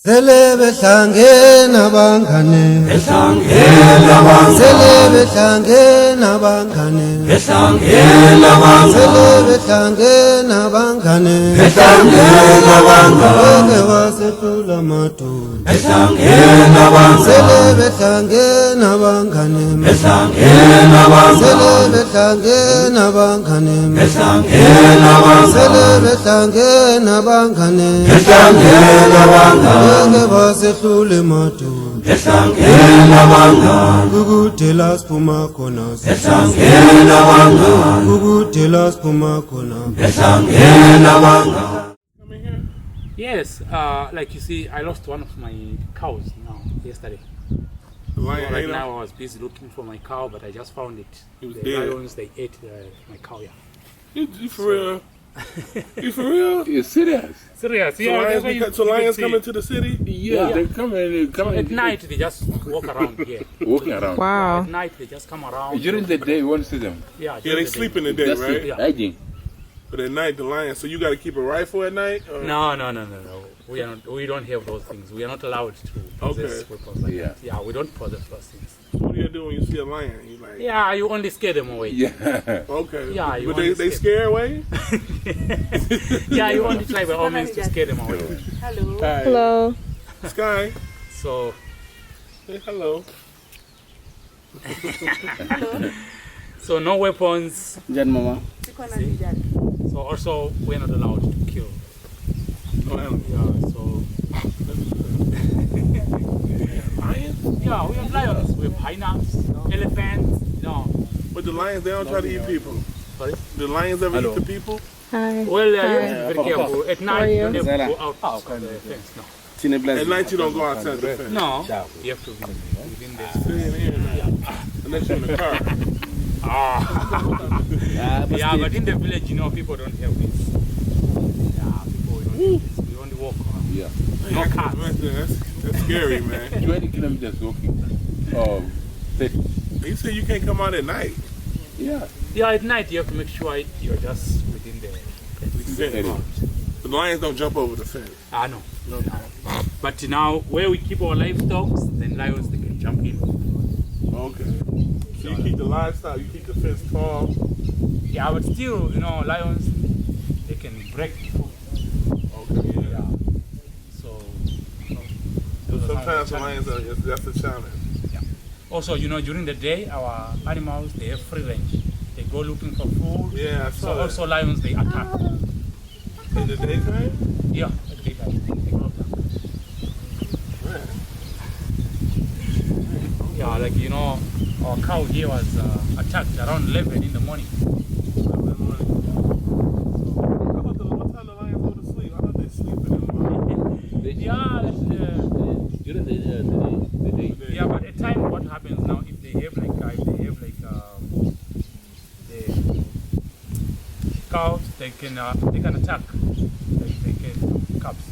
Selebe hlangena bangane, Behlangena bangane, selebe hlangena bangane, behlangena bangane, selebe hlangena bangane, behlangena bangane, Beke wasetula madoda, behlangena bangane, selebe hlangena bangane, behlangena bangane, selebe hlangena bangane, behlangena bangane, selebe hlangena bangane, behlangena bangane, Beke wasetula madoda, behlangena bangane, ukudela siphuma khona, behlangena bangane, ukudela siphuma khona. behlangena bangane. Yes, like you see, I lost one of my cows yesterday. The lion Right ate now him? I was busy looking for my cow, but I just found it. He was The dead. lions, they ate my cow, yeah. You for real? You for real? You're serious? Serious, So yeah. lions, that's why you lions can coming see. to the city? Yeah, they come and At night, they just walk around here. walking around. Wow. At night, they just come around. During the day, you won't see them. Yeah, Yeah, during they the sleep day. in the day, That's right? it. Yeah. Hiding. But at night, the lions. So you got to keep a rifle at night? Or? No. We are not. We don't have those things. We are not allowed to possess Okay. weapons like Yeah. that. Yeah, we don't possess those things. So what do you do when you see a lion? You like, Yeah, you only scare them away. Yeah. okay. Yeah, you but want to they escape. scare away? Yeah, you only try by all means to scare them away. Hello. Hi. Hello. Sky, So, say hello. so no weapons. Jan Mama. So also we're not allowed to kill. No animals. Yeah. So Lions? yeah, we have lions, we have hyenas, elephants. But the lions, they don't try to eat people. Sorry. The lions ever eat the people? Hi. Well, you Hi. have to be very careful. At night, you you? don't have to go out of the fence. No. At night, you don't go outside the fence. No, you have to be within the. Stay in here. Unless you're in the car. Yeah, but in the village, people don't have this. Yeah, people don't have this. We only walk around. Yeah. No cars. That's scary, man. 20 kilometers walking. Oh, 30. You say you can't come out at night. Yeah. Yeah, at night you have to make sure you're just within the fence. The lions don't jump over the fence. No. But now, where we keep our livestock, then lions they can jump in. Okay. So you keep the livestock, you keep the fence tall. Yeah, but still, lions they can break through. Okay. Yeah. So those are some of Sometimes the the lions challenges. that's a challenge. Also, during the day, our animals they have free range. They go looking for food. Yeah, I So saw that. also lions they attack. In the daytime? Yeah, at daytime. They go attack. Yeah, like our cow here was attacked around 11 in the morning. What time the lions go to sleep? I thought they sleep in the morning. Yeah, During the day. yeah, but at time what happens now if they have the cows, they can attack. They can cubs.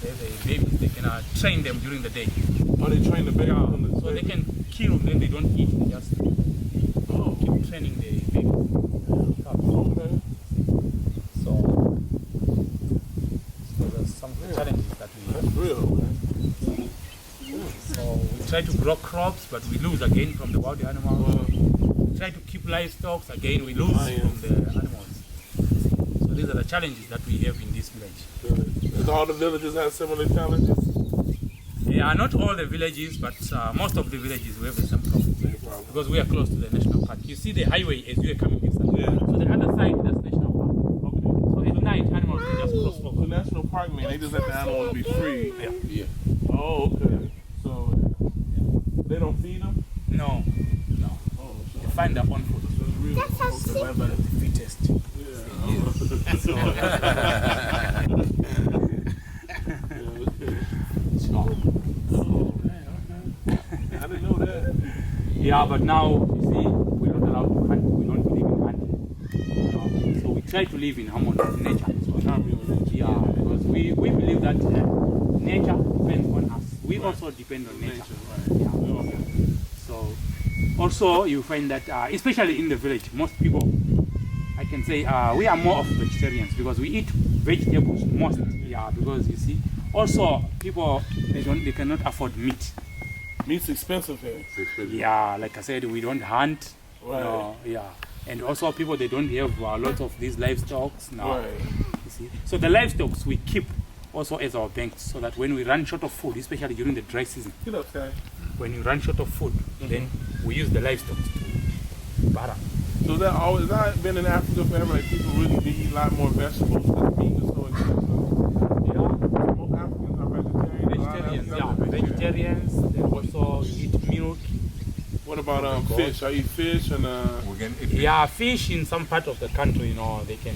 The babies, they can train them during the day. Oh, they train the baby from the So they can kill, then they don't eat. They just keep training the babies. Cubs. Okay. So there's some challenges that we have. That's real. So we try to grow crops, but we lose again from the wild animals. We try to keep livestock, again we lose from the animals. So these are the challenges that we have in this village. Does all the villages have similar challenges? Yeah, not all the villages, but most of the villages we have the same problem. Because we are close to the national park. You see the highway as you are coming this side. Yeah. So the other side, that's national park. Okay. So at night, animals can just cross So over. national park, man, they just let the animals be free. Yeah. Oh, okay. So they don't feed them? No. Oh, They find their own food. Survival of the fittest. I didn't know that. Yeah, but now, you see, we're not allowed to hunt. We don't believe in hunting. So we try to live in harmony with nature. Yeah, because we believe that nature depends on us. We also depend on nature. Yeah. So also you find that, especially in the village, most people, I can say, we are more of vegetarians because we eat vegetables most. Yeah, because you see, Also, people they cannot afford meat. Meat's expensive here. Yeah, like I said, we don't hunt. Right. No, yeah, and also people they don't have a lot of these livestock now. Right. You see, so the livestock we keep also as our banks, so that when we run short of food, especially during the dry season, Get up, Sky. when you run short of food, then we use the livestock to butter. So that always I've been in Africa forever. Like people really do eat a lot more vegetables because meat is so expensive. Yeah, Most Africans are vegetarian. A lot of vegetarians. Africans Yeah, are vegetarians. They also eat milk. What about fish? I eat fish and We can eat Yeah, fish in some part of the country, they can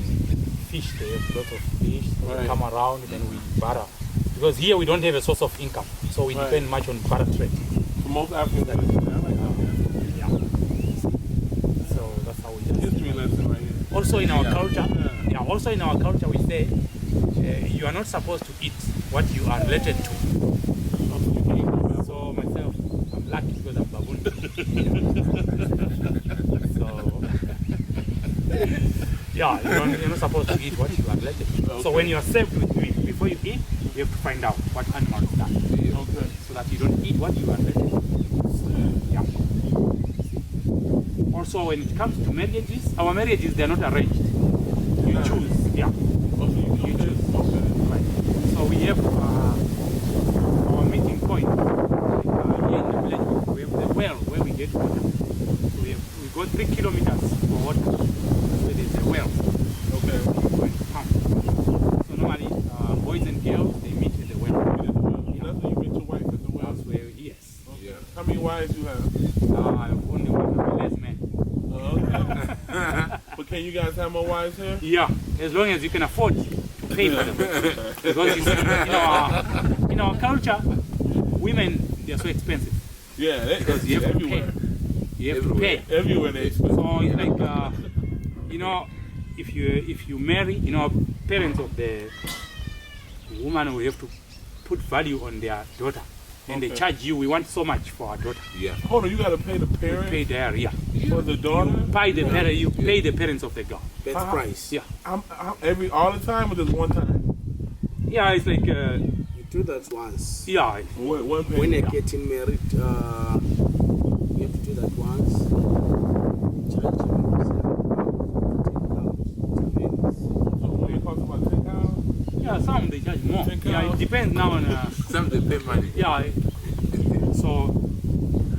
fish. They have lots of fish. So Right. they come around, then we butter. Because here we don't have a source of income, so we Right. depend much on butter trade. for most Africans. I like that. Yeah. So that's how we do it. History lesson right here. Also in our culture, also in our culture we say you are not supposed to eat what you are related to. So myself, I'm lucky because I'm baboon. So you're not supposed to eat what you are related to. Okay. So when you are served with meat, before you eat, you have to find out what animal is that, Okay. so that you don't eat what you are related to. Yeah. Also, when it comes to marriages, our marriages they are not arranged. You choose. Yeah. Okay. Okay. Right. So we have our meeting point here in the village. We have the well where we get water. So we go 3 kilometers for water. So there's a well Okay. going to pump. So normally boys and girls they meet at the well. That's when you meet your wife at the well. That's where yes. Yeah. How many wives you have? I have only one less man. Okay. But can you guys have more wives here? Yeah, as long as you can afford to pay for them. Because you see, in our culture, women they are so expensive. Yeah, Because you have to pay. everywhere. You have to pay. Everywhere they expensive. So it's like if you marry, parents of the woman will have to put value on their daughter. And they Okay. charge you, we want so much for our daughter. Yeah. Hold on, you gotta pay the parents Pay their, for the daughter. you pay the parents of the girl. Best How- price. Yeah. I'm all the time or just one time? Yeah, it's like, You do that once. yeah, One payment. When you're getting married, you have to do that once. Charge So when you talk about 10 cows, yeah, some they charge more. 10 Yeah, it cows. depends now on, Some they pay money. yeah. So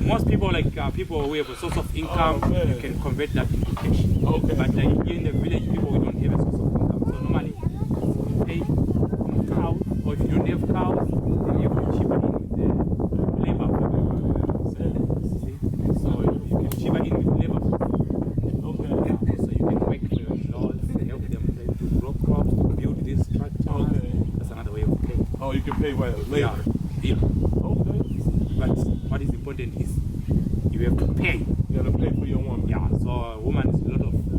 most people people who have a source of income, Oh, man. you can convert that into cash. Okay. But here in the village, people we don't have a source of income. So normally you pay on cows, or if you don't have cows, then you have to chip in with the labor. See? So you can chip in with labor. Okay. So you can work for your lords, help them to grow crops, to build this structure. Okay. That's another way of paying. Oh, you can pay by later. Yeah. Okay. But what is important is you have to pay. You gotta pay for your woman. Yeah. So a woman is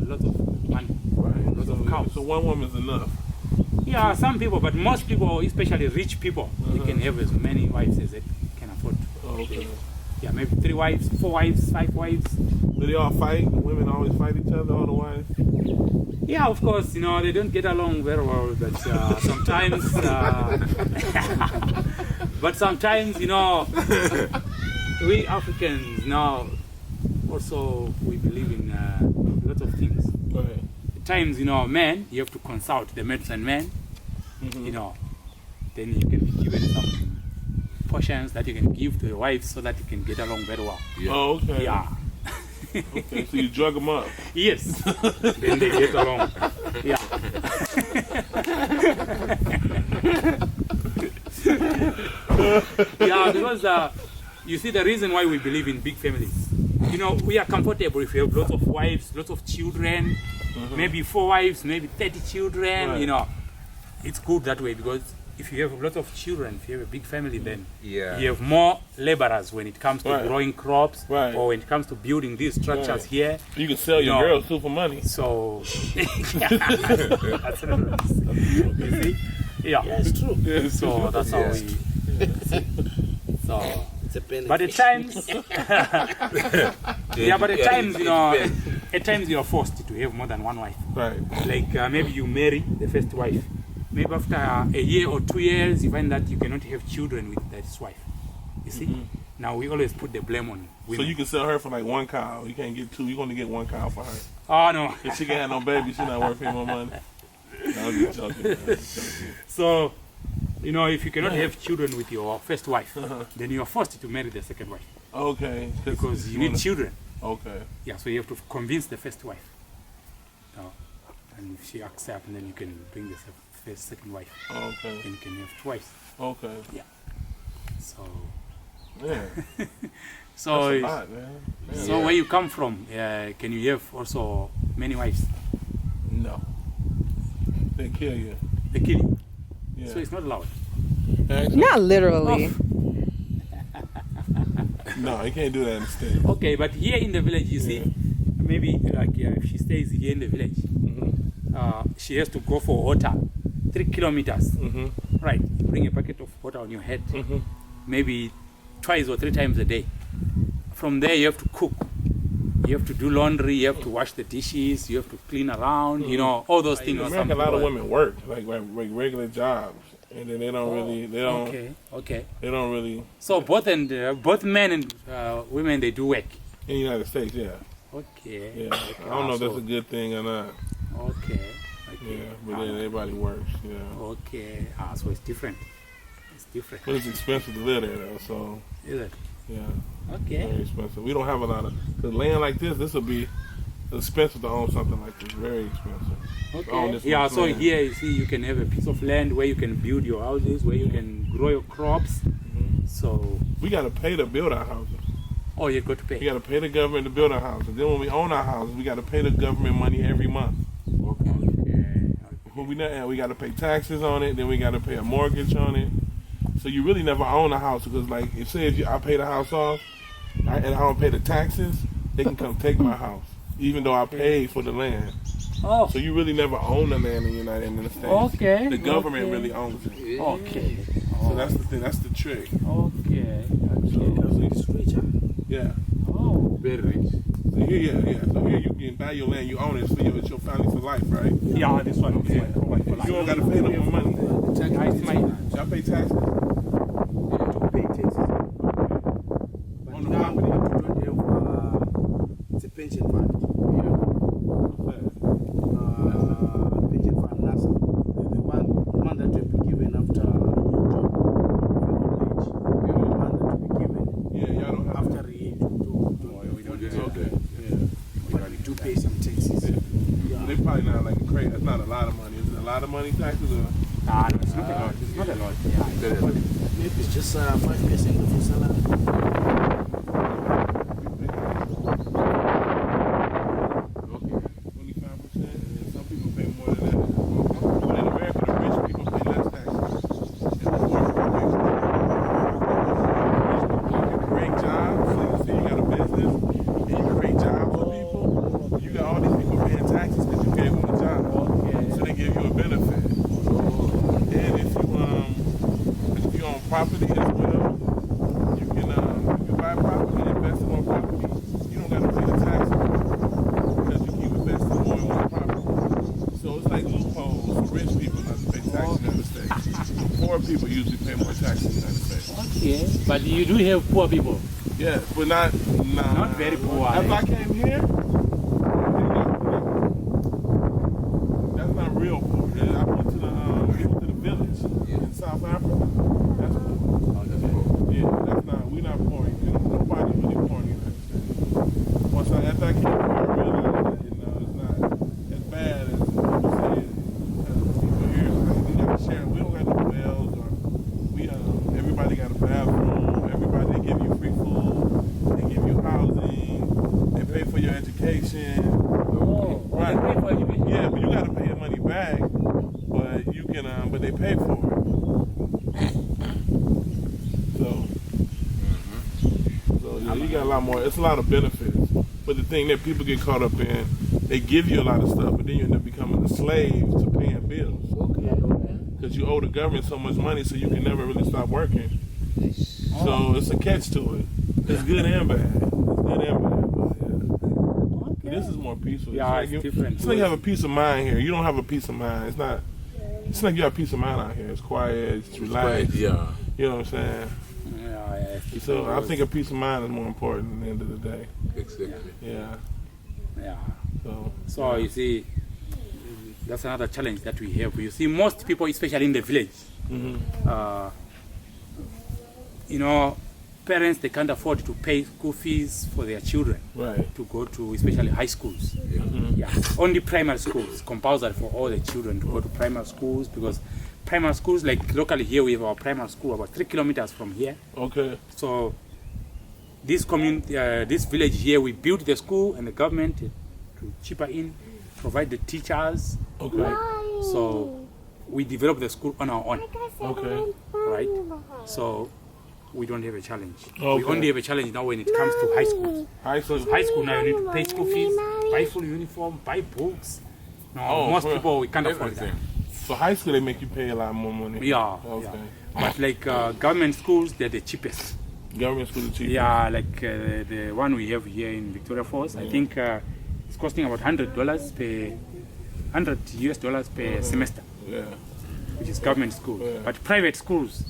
lots of money. Right. Lots of cows. So one woman is enough. Yeah, some people, but most people, especially rich people, they can have as many wives as they can afford. Oh, okay. Yeah, maybe 3 wives, 4 wives, 5 wives. Do they all fight? The women always fight each other, all the wives? Yeah, of course, they don't get along very well, but sometimes, but sometimes, we Africans now also we believe in lots of things. Go ahead. At times, men, you have to consult the medicine man, then you can be given some portions that you can give to your wife so that you can get along very well. Yeah. Oh, okay. Yeah. Okay, so you drug them up. Yes. Then they get along. Yeah. Yeah, because you see the reason why we believe in big families. We are comfortable if you have lots of wives, lots of children, maybe 4 wives, maybe 30 children. Right. It's good that way because if you have lots of children, if you have a big family, then Yeah. you have more laborers when it comes to Right. growing crops Right. or when it comes to building these structures Right. here. You can sell your No. girls too for money. So, that's you see, yeah. Yeah, it's true. So that's how Yeah. we. So, It's a benefit. but at times, yeah, but at times, at times you are forced to have more than one wife. Right. Like maybe you marry the first wife, maybe after a year or 2 years, you find that you cannot have children with that wife. You see? Now we always put the blame on women. So you can sell her for like 1 cow. You can't get 2. You're going to get 1 cow for her. Oh, no. If she can't have no baby, she's not worth any more money. No, I'm just joking. So, you know, if you cannot have children with your first wife, then you are forced to marry the second wife. Okay. Because you need children. Okay. Yeah, so you have to convince the first wife. And if she accepts, then you can bring the second wife. Okay. And you can have twice. Okay. Yeah. So. Yeah. So. That's a lot, man. So where you come from, can you have also many wives? No. They kill you. They kill you. Yeah. So it's not allowed. Not literally. No, you can't do that in the States. Okay, but here in the village, you see, maybe like if she stays here in the village, she has to go for water 3 kilometers. Right, bring a bucket of water on your head, maybe twice or 3 times a day. From there, you have to cook. You have to do laundry. You have to wash the dishes. You have to clean around. You know, all those things. In America, a lot of women work like regular jobs, and then they don't really. They don't. Okay. They don't really. So both men and women, they do work. In the United States, yeah. Okay. Yeah. I don't know if that's a good thing or not. Okay. Yeah, but then everybody works. Yeah. Okay. So it's different. It's different. But it's expensive to live there, though. So. Is it? Yeah. Okay. Very expensive. We don't have a lot of. Cause land like this will be expensive to own something like this. Very expensive. Okay. Yeah. So land. here, you see, you can have a piece of land where you can build your houses, where you can grow your crops. So. We got to pay to build our houses. Oh, you got to pay. We got to pay the government to build our houses. Then when we own our houses, we got to pay the government money every month. Okay. When we got to pay taxes on it. Then we got to pay a mortgage on it. So you really never own a house because, like, if I pay the house off and I don't pay the taxes, they can come take my house, even though I paid for the land. Oh. So you really never own the land in the States. Okay. The government really owns it. Okay. So that's the thing. That's the trick. Okay. It's rich, huh? Yeah. Oh, very rich. So here, So here you can buy your land, you own it, it's your family for life, right? Yeah, this one. Yeah. You don't got to pay no more money. Y'all pay taxes? Pay taxes. But On the now we property? don't have it's a pension fund. Pension fund NASA. The one that will be given after your job, your age. The one that will be given. Yeah, y'all don't have after age. We don't do that. Okay. Yeah. But we do pay some taxes. Yeah. They probably not like crazy. That's not a lot of money. Is it a lot of money taxes or? No, it's not a lot. It's not a lot. Yeah. Maybe it's just 5% of your salary. Property as well. You can if you buy property, invest in more property, you don't got to pay the taxes because you keep investing more in one property. So it's like loopholes for rich people not to pay taxes in the United States. Poor people usually pay more taxes in the United States. Okay, but you do have poor people. Yeah, but not very poor. After I came here, that's not real poor. I went to the village in South Africa. That's poor. Yeah, that's not. We're not poor. Nobody's really poor in the United States. After I came here, I realized that it's not as bad as people say. Because people here, like, we got to share. We don't got no wells, or everybody got a bathroom. Everybody, they give you free food. They give you housing. They pay for your education. Oh, right. They pay for education. Yeah, but you got to pay your money back. But you can, but they pay for it. So yeah, you got a lot more. It's a lot of benefits. But the thing that people get caught up in, they give you a lot of stuff, but then you end up becoming a slave to paying bills. Because you owe the government so much money, so you can never really stop working. So it's a catch to it. It's good and bad. It's good and bad. But yeah. This is more peaceful. Yeah, it's different. It's like you have a peace of mind here. You don't have a peace of mind. It's not. It's like you have peace of mind out here. It's quiet. It's relaxed. Quiet, yeah. You know what I'm saying? Yeah, So I think a peace of mind is more important at the end of the day. Exactly. Yeah. Yeah. So you see, that's another challenge that we have. You see, most people, especially in the village, you know, parents, they can't afford to pay school fees for their children to go to, especially high schools. Only primary schools, compulsory for all the children to go to primary schools, because primary schools, like locally here, we have our primary school about 3 kilometers from here. Okay. So this community, this village here, we built the school, and the government to chip in, provide the teachers. Okay. So we developed the school on our own. Okay. Right? So we don't have a challenge. Okay. We only have a challenge now when it comes to high school. Because high school now you need to pay school fees, buy full uniform, buy books. No, most people, we can't afford that. So high school, they make you pay a lot more money. Yeah. Okay. Yeah. But like government schools, they're the cheapest. Government schools are cheap. Yeah, like the one we have here in Victoria Falls, I think it's costing about $100 per $100 per semester. Yeah. Which is government school. But private schools,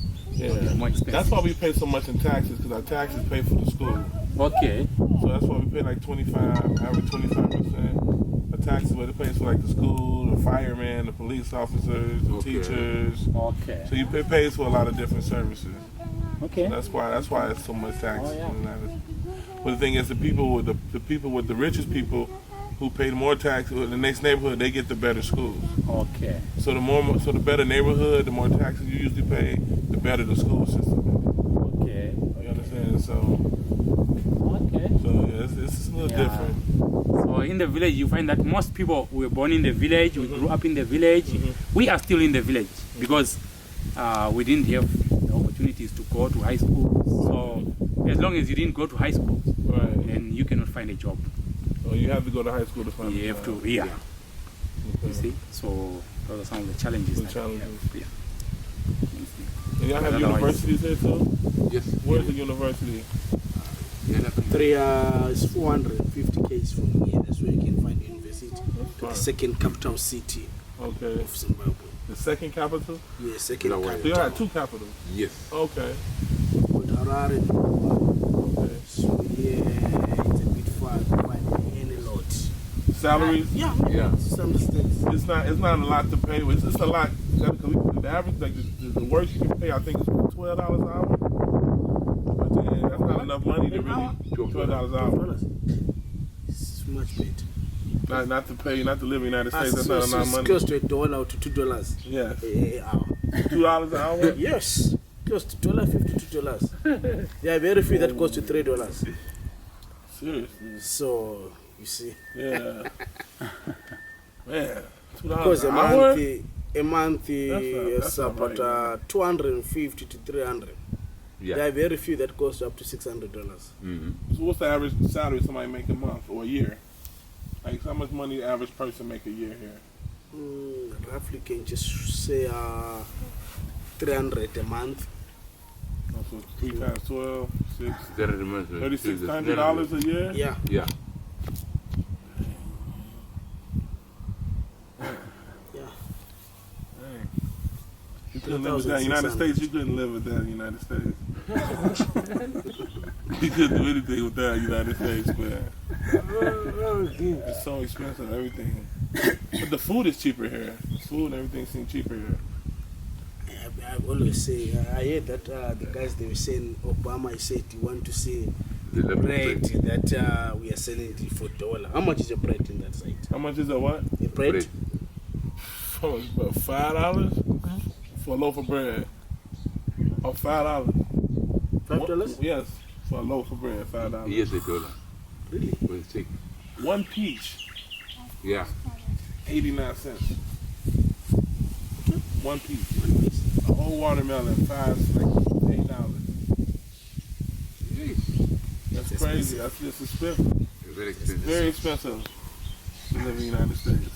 more expensive. That's why we pay so much in taxes, because our taxes pay for the school. Okay. So that's why we pay like 25% of taxes, but it pays for like the school, the firemen, the police officers, the teachers. Okay. So it pays for a lot of different services. Okay. So that's why it's so much tax. But the thing is, the people with the richest people who pay more tax in the next neighborhood, they get the better schools. Okay. So the better neighborhood, the more taxes you usually pay, the better the school system. Okay. You understand? So it's a little different. So in the village, you find that most people were born in the village, we grew up in the village. We are still in the village because we didn't have the opportunities to go to high school. So as long as you didn't go to high school, then you cannot find a job. Oh, you have to go to high school to find a job. You have to, Okay. You see? So those are some of the challenges. And y'all But have universities there too? Yes. Where's the university? It's 450 km from here. That's where you can find the university. The second capital city of Zimbabwe. The second capital? Yeah, second capital. So you have two capitals? Yes. Okay. But Harare. Okay. So yeah, it's a bit far to find any lot. Salaries? Yeah. Some states. It's not a lot to pay. It's a lot. The average, like the worst you can pay, I think is $12 an hour. But then that's not enough money to really $12 an hour. It's much better. Not to live in the United States. That's not enough money. Close to $1 to $2. Yes. Hour. $2 an hour? Yes. Close to $1.50 to $2. There are very few that goes to $3. Seriously. So you see. Yeah. Man. $2 Because an hour? a month is not about right, 250 to 300. Yeah. There are very few that goes up to $600. So what's the average salary somebody make a month or a year? Like how much money the average person make a year here? Roughly can just say 300 a month. So 3 times 12, $3,600 a year? Yeah. Yeah. You couldn't live with that in the United States. You couldn't live with that in the United States. You couldn't do anything with that in the United States, man. It's so expensive, everything. But the food is cheaper here. The food and everything seems cheaper here. I always say, I heard that the guys, they were saying, Obama said he want to see The bread that we are selling it for $1. How much is a bread in that site? How much is a what? A bread? Oh, it's about $5 for a loaf of bread. Oh, $5. $5? Yes, for a loaf of bread, $5. Yes, $1. Really? We'll take. One peach, Yeah. 89 cents. One piece. A whole watermelon, $8. That's crazy. That's just expensive. Very expensive. Very expensive to live in the United States.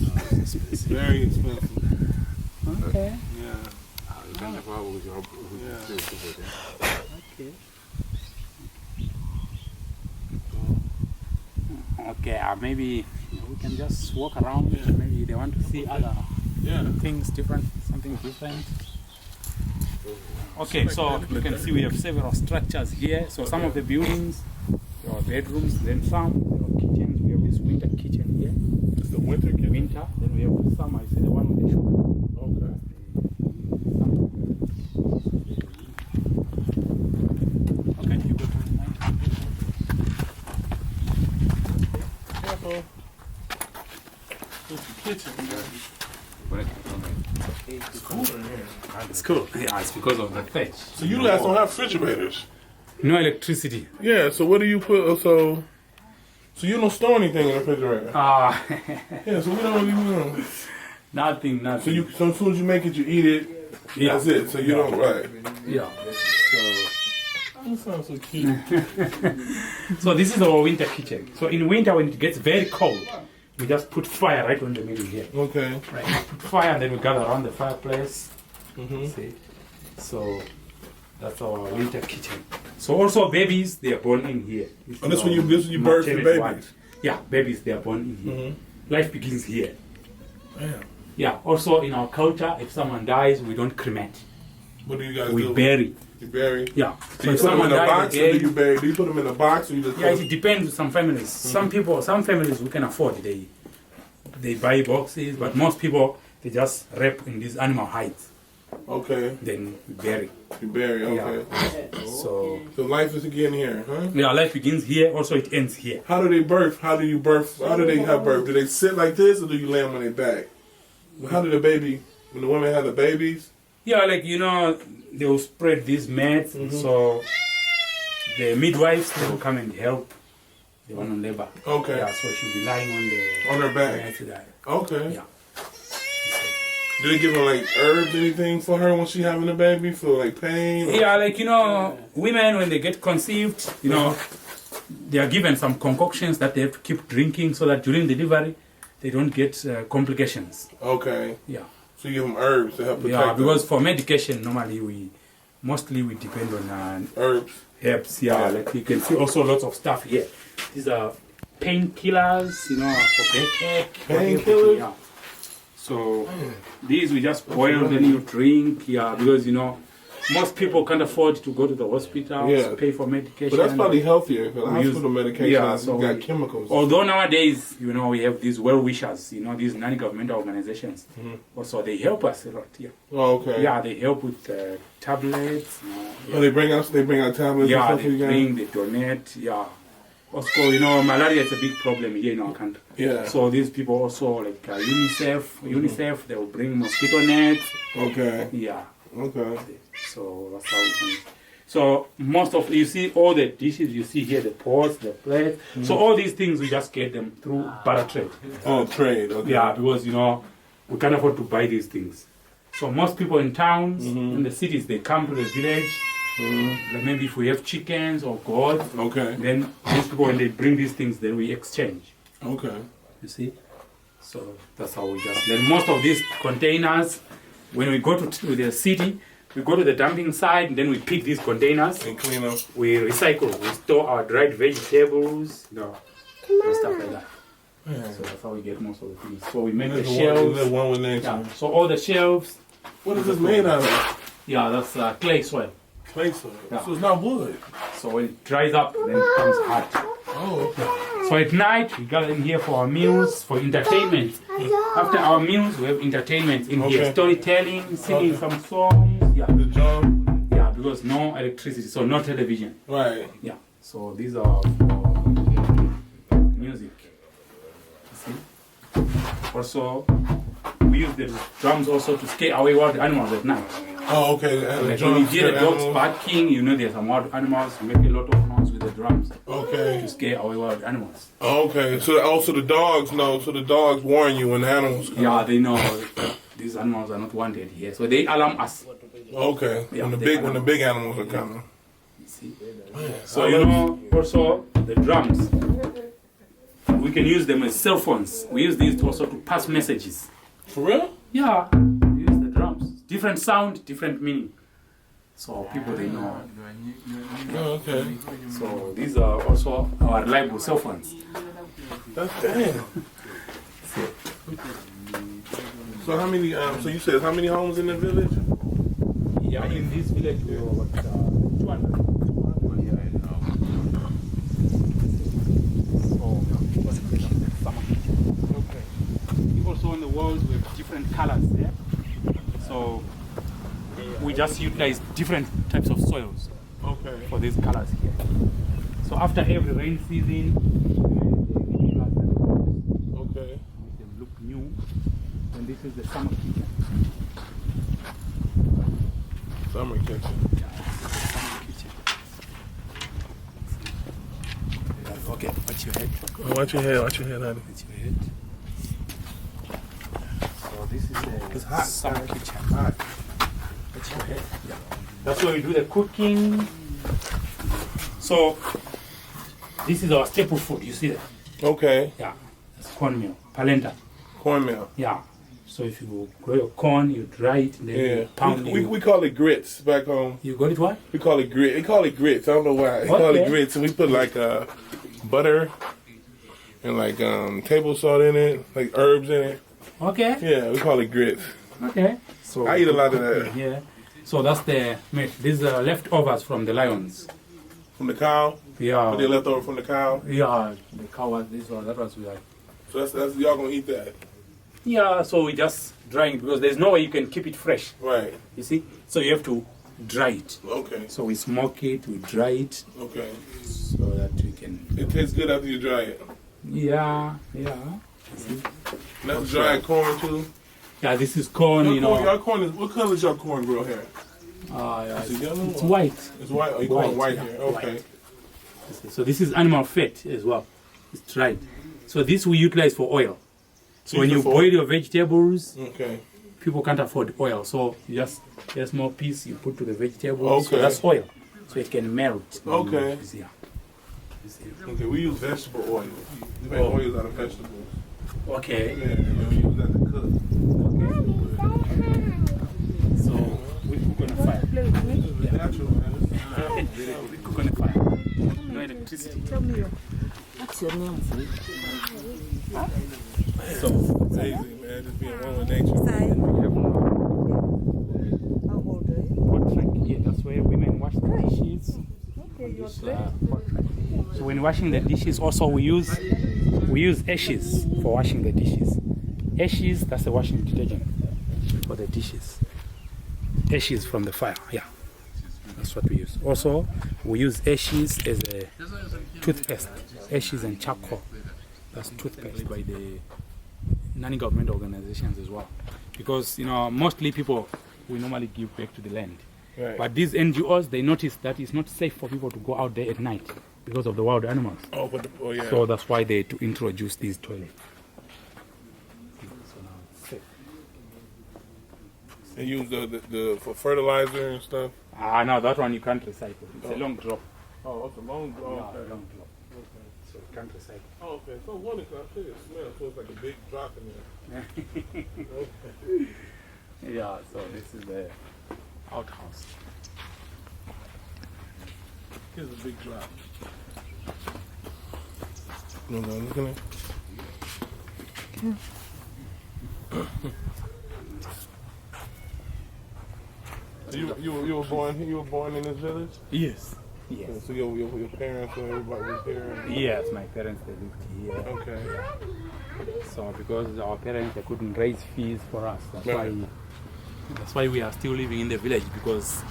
Very expensive. Okay. Yeah. You can't have our Okay. Okay, maybe we can just walk around. Maybe they want to see other things different, something something different. Okay, so you can see we have several structures here. So some of the buildings, there are bedrooms, then some, there are kitchens. We have this winter kitchen here. It's the winter kitchen? Winter. Then we have the summer. I see the one with the shop. Okay. Okay, you go to the night. Careful. It's the kitchen. It's cool in here. It's cool. Yeah, it's because of the thatch. So you guys don't have refrigerators? No electricity. Yeah, so what do you put, so you don't store anything in the refrigerator? Yeah, so we don't really know. Nothing. So as soon as you make it, you eat it, Yeah. that's it, so you don't, right. Yeah. That sounds so cute. So this is our winter kitchen. So in winter when it gets very cold, we just put fire right on the middle here. Okay. Right. Put fire and then we gather around the fireplace. Mm-hmm. See? So that's our winter kitchen. So also babies, they are born in here. And this when you birth the maternity babies? ward. Yeah, babies, they are born in here. Mm-hmm. Life begins here. Damn. Yeah, also in our culture, if someone dies, we don't cremate. What do you guys We do? bury. You bury? Yeah. Do you put them in a box or do you bury? Do you put them in a box or you just Yeah, it depends on some families. Some people, some families who can afford, they buy boxes, but most people, they just wrap in these animal hides. Okay. Then we bury. You bury, okay. So life is again here, huh? yeah, life begins here, also it ends here. How do they birth? How do you birth? How do they have birth? Do they sit like this or do you lay them on their back? How do the baby, when the women have the babies? Yeah, like, you know, they will spread these mats, so the midwives, they will come and help the one on labor. Okay. Yeah, so she'll be lying On her back. Okay. Yeah. Do they give her like herbs, anything for her when she having a baby for like pain? Yeah, like, you know, women when they get conceived, you know, they are given some concoctions that they have to keep drinking so that during delivery they don't get complications. Okay. Yeah. So you give them herbs to help protect Yeah, them. because for medication normally we depend on herbs. Herbs, yeah. Like you can see also lots of stuff here. These are painkillers, you know, for backache. Painkillers? Yeah. So these we just boil, then you drink, yeah, because you know most people can't afford to go to the hospital, pay for medication. But that's probably healthier because hospital medication so got chemicals. Although nowadays, you know, we have these well-wishers, you know, these non-governmental organizations. Also, they help us a lot. Yeah. Oh, okay. Yeah, they help with tablets. Oh, they bring out tablets. Yeah, and stuff they donate. Yeah. Also, you know, malaria is a big problem here in our country. Yeah. So these people also like UNICEF, they will bring mosquito nets. Okay. Yeah. Okay. So that's how we can. So most of you see all the dishes you see here, the pots, the plates. So all these things we just get them through barter trade. Oh, trade. Okay. Yeah, because you know we can't afford to buy these things. So most people in towns, in the cities, they come to the village. Like maybe if we have chickens or goats, then these people when they bring these things, then we exchange. Okay. You see? So that's how we just. Then most of these containers, when we go to the city, we go to the dumping site, and then we pick these containers and clean up. We recycle. We store our dried vegetables, you know, and stuff like that. Yeah. So that's how we get most of the things. So we make the shelves. One with nature. Yeah. So all the shelves. What is this made out of? Yeah, that's clay soil. Clay soil. Yeah. So it's not wood. So when it dries up, then it becomes hard. Oh. Yeah. So at night we gather in here for our meals, for entertainment. After our meals, we have entertainment in here, storytelling, singing some songs. Yeah. The drum. Yeah, because no electricity, so no television. Right. Yeah. So these are for music. See? Also, we use the drums also to scare away wild animals at night. Oh, okay. Like when you hear the dogs barking, you know there's some wild animals. We make a lot of noise with the drums. Okay. To scare away wild animals. Okay. So also the dogs know. So the dogs warn you when the animals come. Yeah, they know these animals are not wanted here, so they alarm us. Okay. Yeah, when the big animals are coming. See? So you know also the drums. We can use them as cell phones. We use these also to pass messages. For real? Yeah. We use the drums. Different sound, different meaning. So people they know. Oh, okay. So these are also our reliable cell phones. That's damn. So how many? So you said how many homes in the village? Yeah, in this village we have about 200. Okay. Also on the walls we have different colors there. So we just utilize different types of soils for these colors here. So after every rain season, okay, make them look new. And this is the summer kitchen. Summer kitchen. Yeah, summer kitchen. Okay, watch your head. Watch your head, honey. Watch your head. So this is the It's hot. summer kitchen. Hot. Watch your head. Yeah. That's where we do the cooking. So this is our staple food. You see that? Okay. Yeah. It's cornmeal, polenta. Cornmeal. Yeah. So if you grow your corn, you dry it, and then you pound it. We call it grits back home. You got it what? We call it grit. They call it grits. I don't know why. They call it grits, and we put like butter and like table salt in it, like herbs in it. Okay. Yeah, we call it grits. Okay. So I eat a lot of that. Yeah. So that's the meat. These are leftovers from the lions. From the cow. Yeah. What they left over from the cow. Yeah. The cow was this one. That was we like. So that's y'all gonna eat that. Yeah. So we just drying it because there's no way you can keep it fresh. Right. You see. So you have to dry it. Okay. So we smoke it. We dry it. Okay. So that we can. It tastes good after you dry it. Yeah. Yeah. See? And that's dried corn too. Yeah. This is corn. Your corn is what color is your corn real hair? Yeah, Is it yellow? it's white. It's white. Oh, you call it white yeah, here. Okay. white. So this is animal fat as well. It's dried. So this we utilize for oil. So when you boil your vegetables, okay, people can't afford oil. So you just get a small piece you put to the vegetables. Okay. So that's oil. So it can melt. Okay. Yeah. Okay, we use vegetable oil. We make oils out of vegetables. Okay. Yeah, and we use that to cook. So we cook on a fire. It's natural, man. We cook on a fire. No electricity. Tell me what's your name? So Amazing, man. Just being one with nature. and we have How old are you? pot rack here. That's where women wash the dishes. Okay, you're This, great. pot rack. So when washing the dishes, also we use ashes for washing the dishes. Ashes, that's the washing detergent for the dishes. Ashes from the fire, yeah. That's what we use. Also, we use ashes as a toothpaste. Ashes and charcoal. That's toothpaste by the non-government organizations as well. Because, mostly people, we normally give back to the land. Right. But these NGOs, they notice that it's not safe for people to go out there at night because of the wild animals. Oh, yeah. So that's why they to introduce these toilets. So now it's safe. They use the for fertilizer and stuff. No, that one you can't recycle. It's a long drop. Oh, it's a long Yeah, okay. a long drop. So you can't recycle. Oh, okay. So one is I think it smells, so it's like a big drop in there. Okay. Yeah, so this is the outhouse. Here's a big drop. No, look at it. You were born in this village? Yes. Yes. So your parents and everybody was here? Yes, my parents, they lived here. Okay. So because our parents, they couldn't raise fees for us. That's why we are still living in the village, because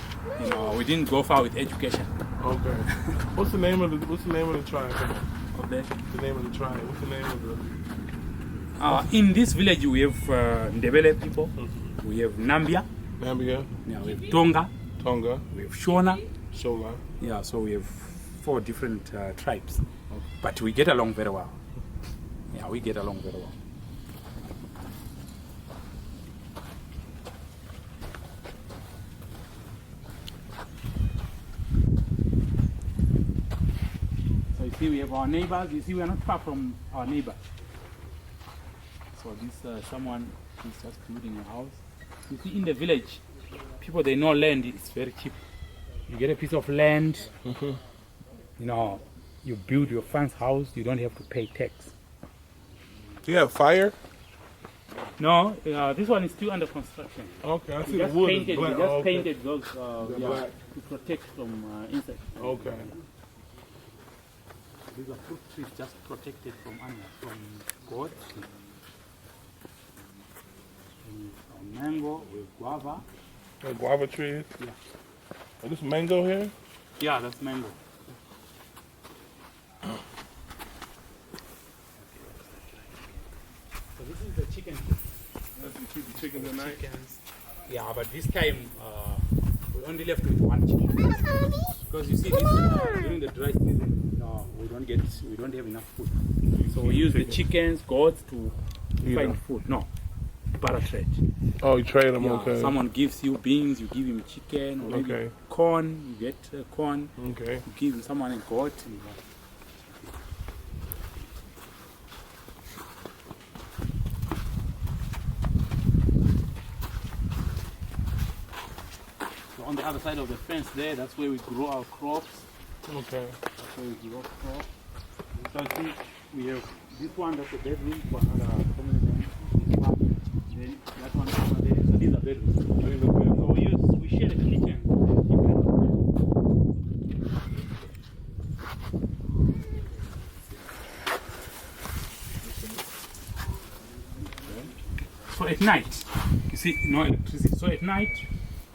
we didn't go far with education. Okay. What's the name of the tribe? Okay. The name of the tribe. What's the name of the? In this village, we have Ndebele people. We have Nambia. Nambia. Yeah, we have Tonga. Tonga. We have Shona. Shola. Yeah, so we have 4 different tribes. But we get along very well. Yeah, we get along very well. So you see, we have our neighbors. You see, we are not far from our neighbor. So this someone is just building a house. You see, in the village, people, they know land is very cheap. You get a piece of land, you build your fancy house, you don't have to pay tax. Do you have fire? No, this one is still under construction. Okay, I see We the just wood is painted, black. we just Oh, okay. painted those black. to protect from insects. Okay. These are fruit trees just protected from animals, from goats. And mango with guava. The guava trees. Yeah. Oh, this mango here? Yeah, that's mango. So this is the chicken. That's you keep the chickens at night. Chickens. Yeah, but this time we only left with one chicken. Because you see, this, during the dry season, we don't have enough food. So we use the chickens, goats to find food. No, barter trade. Oh, you trade them, Yeah, okay. someone gives you beans, you give him chicken, or maybe Okay. corn, you get corn. Okay. You give someone a goat. So on the other side of the fence there, that's where we grow our crops. Okay. That's where we grow crops. So I think we have this one, that's a bedroom for another family member. Then that one over there. So these are bedrooms. So we share the kitchen. So at night, you see, no electricity. So at night,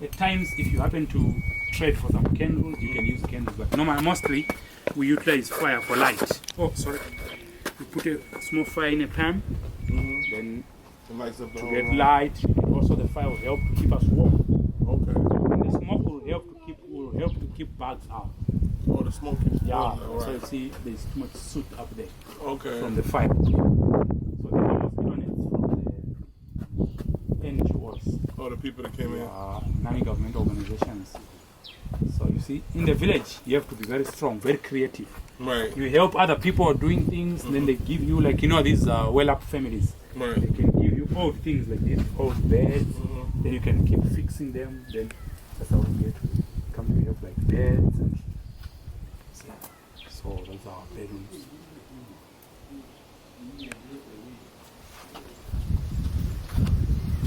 at times, if you happen to trade for some candles, you can use candles. But mostly, we utilize fire for light. Oh, sorry. We put a small fire in a pan, then It lights up the to whole get room. light. Also, the fire will help to keep us warm. Okay. And the smoke will help to keep bugs out. Oh, the smoke keeps Yeah. going. So you Alright. see, there's too much soot up there Okay. from the fire. So these are mosquito nets from the NGOs. Oh, the people that came in. Non-government organizations. So you see, in the village, you have to be very strong, very creative. Right. You help other people doing things, then they give you, like, these well-up families. Right. They can give you old things like this, old beds. Then you can keep fixing them. Then that's how we get to come to help, like beds. And so those are our bedrooms.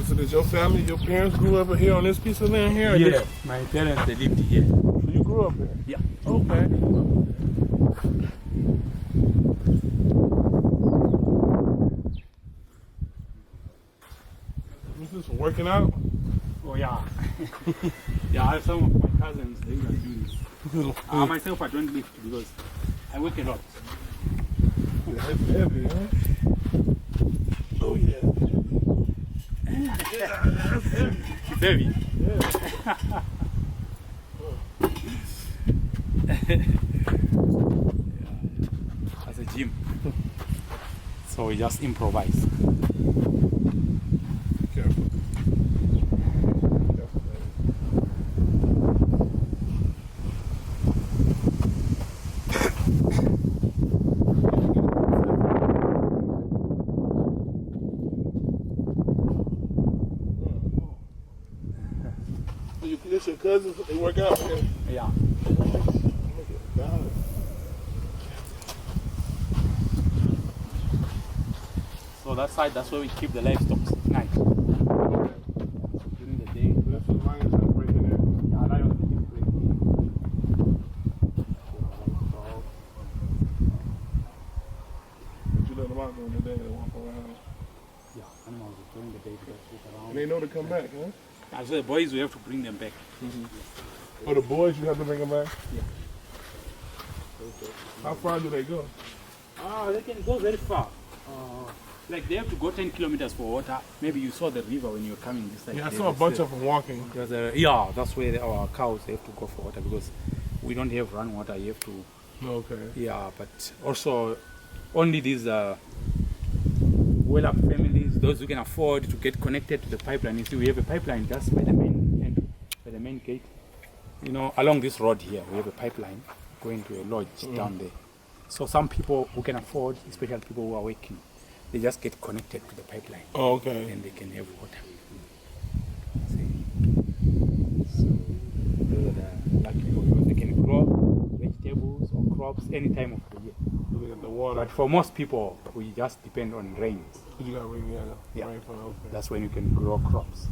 So did your family, your parents grew up here on this piece of land here? or Yeah, did- my parents, they lived here. So you grew up here? Yeah. Okay. This is for working out? Oh yeah. Yeah, I have some of my cousins, they can do this. Myself, I don't lift because I work a lot. Yeah, it's heavy, huh? Oh, yeah. It's heavy. As a gym. So we just improvise. Careful. This your cousins? They work out here? Yeah. God. So that side, that's where we keep the livestock at night. During the day. That's what lions try to break in there. Yeah, lions keep breaking. But you let them out during the day, they walk around. Yeah, animals during the day to just walk around. And they know to come back, huh? And so the boys, we have to bring them back. Oh, the boys, you have to bring them back? Yeah. How far do they go? They can go very far. Like they have to go 10 kilometers for water. Maybe you saw the river when you were coming this side. Yeah, I saw a bunch of them walking. Yeah, that's where our cows have to go for water because we don't have running water. You have to. Okay. Yeah, but also only these well-up families, those who can afford to get connected to the pipeline. You see, we have a pipeline just by the main end, by the main gate. Along this road here, we have a pipeline going to a lodge down there. So some people who can afford, especially people who are working, they just get connected to the pipeline. Oh, okay. And they can have water. See? So those are the lucky people because they can grow vegetables or crops any time of the year. we got the water. But for most people, we just depend on rain. You got rain, yeah, Yeah. rainfall. Okay. That's when you can grow crops.